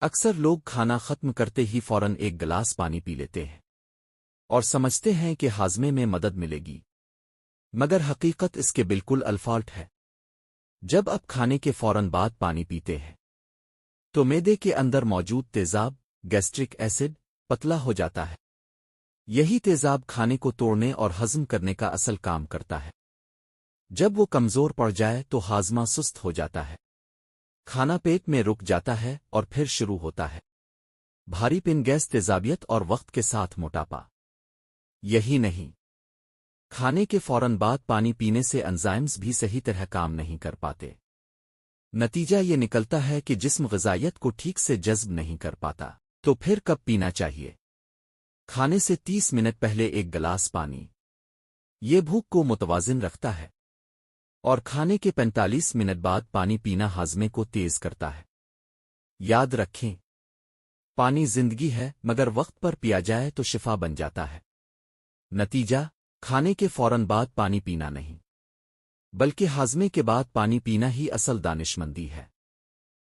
اکثر لوگ کھانا ختم کرتے ہی فوراً ایک گلاس پانی پی لیتے ہیں اور سمجھتے ہیں کہ ہاضمے میں مدد ملے گی، مگر حقیقت اس کے بالکل الفالٹ ہے۔ جب آپ کھانے کے فوراً بعد پانی پیتے ہیں تو معدے کے اندر موجود تیزاب، گیسٹرک ایسڈ، پتلا ہو جاتا ہے۔ یہی تیزاب کھانے کو توڑنے اور ہضم کرنے کا اصل کام کرتا ہے۔ جب وہ کمزور پڑ جائے تو ہاضمہ سست ہو جاتا ہے، کھانا پیٹ میں رک جاتا ہے اور پھر شروع ہوتا ہے بھاری پن، گیس، تیزابیت اور وقت کے ساتھ موٹاپا۔ یہی نہیں، کھانے کے فوراً بعد پانی پینے سے انزائمز بھی صحیح طرح کام نہیں کر پاتے۔ نتیجہ یہ نکلتا ہے کہ جسم غذائیت کو ٹھیک سے جذب نہیں کر پاتا۔ تو پھر کب پینا چاہیے؟ کھانے سے 30 منٹ پہلے ایک گلاس پانی، یہ بھوک کو متوازن رکھتا ہے، اور کھانے کے 45 منٹ بعد پانی پینا ہاضمے کو تیز کرتا ہے۔ یاد رکھیں، پانی زندگی ہے، مگر وقت پر پیا جائے تو شفا بن جاتا ہے۔ نتیجہ، کھانے کے فوراً بعد پانی پینا نہیں، بلکہ ہاضمے کے بعد پانی پینا ہی اصل دانشمندی ہے۔